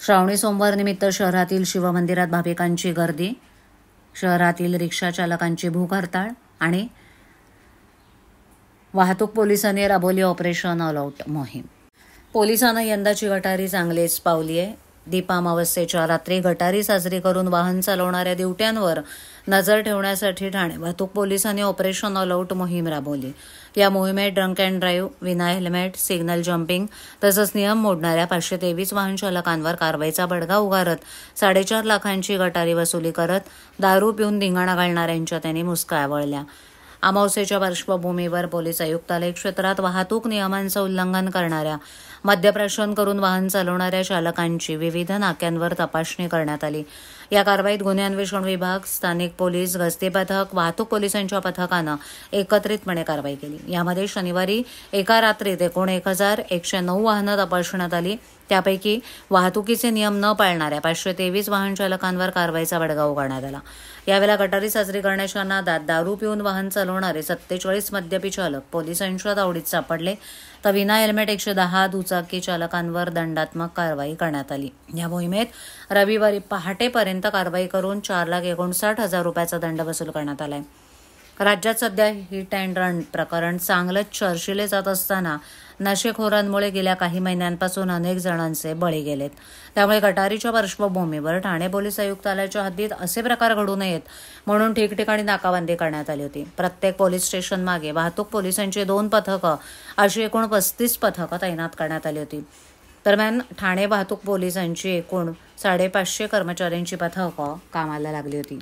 श्रावणी सोमवार निमित्त शहरातील शिवमंदिरात भाविकांची गर्दी, शहरातील रिक्षा चालकांची भूक हडताळ आणि वाहतूक पोलिसांनी राबवली ऑपरेशन ऑल आउट मोहीम. पोलिसांना यंदाची गटारी चांगलीच पावली आहे. दीपामावस्येच्या रात्री गटारी साजरी करून वाहन चालवणाऱ्या दिवट्यांवर नजर ठेवण्यासाठी ठाणे वाहतूक पोलिसांनी ऑपरेशन ऑल आउट मोहीम राबवली. या मोहिमेत ड्रंक अँड ड्राईव्ह, विना हेल्मेट, सिग्नल जम्पिंग तसंच नियम मोडणाऱ्या 523 वाहन चालकांवर कारवाईचा बडगा उगारत 4.5 लाखांची गटारी वसुली करत दारू पिऊन धिंगाणा घालणाऱ्यांच्या त्यांनी मुसक्या वळल्या. अमावस्येच्या पार्श्वभूमीवर पोलीस आयुक्तालय क्षेत्रात वाहतूक नियमांचं उल्लंघन करणाऱ्या, मद्यप्राशन करून वाहन चालवणाऱ्या चालकांची विविध नाक्यांवर तपासणी करण्यात आली. या कारवाईत गुन्हे अन्वेषण विभाग, स्थानिक पोलीस, गस्ती पथक, वाहतूक पोलिसांच्या पथकानं एकत्रितपणे कारवाई केली. यामध्ये शनिवारी एका रात्रीत एकूण 1109 वाहनं तपासण्यात आली. त्यापैकी वाहतुकीचे नियम न पाळणाऱ्या 523 वाहन चालकांवर कारवाईचा बडगा उगारण्यात आला. यावेळेला गटारी साजरी करण्याच्या नादात दारू पिऊन वाहन चालवणारे 47 मद्यपी चालक पोलिसांच्या तावडीत सापडले, तर विना हेल्मेट 110 दुचाकी चालकांवर दंडात्मक कारवाई करण्यात आली. या मोहिमेत रविवारी पहाटेपर्यंत कारवाई करून 4,59,000 रुपयाचा दंड वसूल करण्यात आलाय. राज्यात सध्या हिट अँड रन प्रकरण चांगलंच चर्चिले जात असताना नशेखोरांमुळे गेल्या काही महिन्यांपासून अनेक जणांचे बळी गेलेत. त्यामुळे गटारीच्या पार्श्वभूमीवर ठाणे पोलीस आयुक्तालयाच्या हद्दीत असे प्रकार घडू नयेत म्हणून ठिकठिकाणी नाकाबंदी करण्यात आली होती. प्रत्येक पोलीस स्टेशन मागे वाहतूक पोलिसांची 2 पथकं अशी एकूण 35 पथकं तैनात करण्यात आली होती. दरम्यान ठाणे वाहतूक पोलिसांची एकूण 550 कर्मचाऱ्यांची पथकं कामाला लागली होती.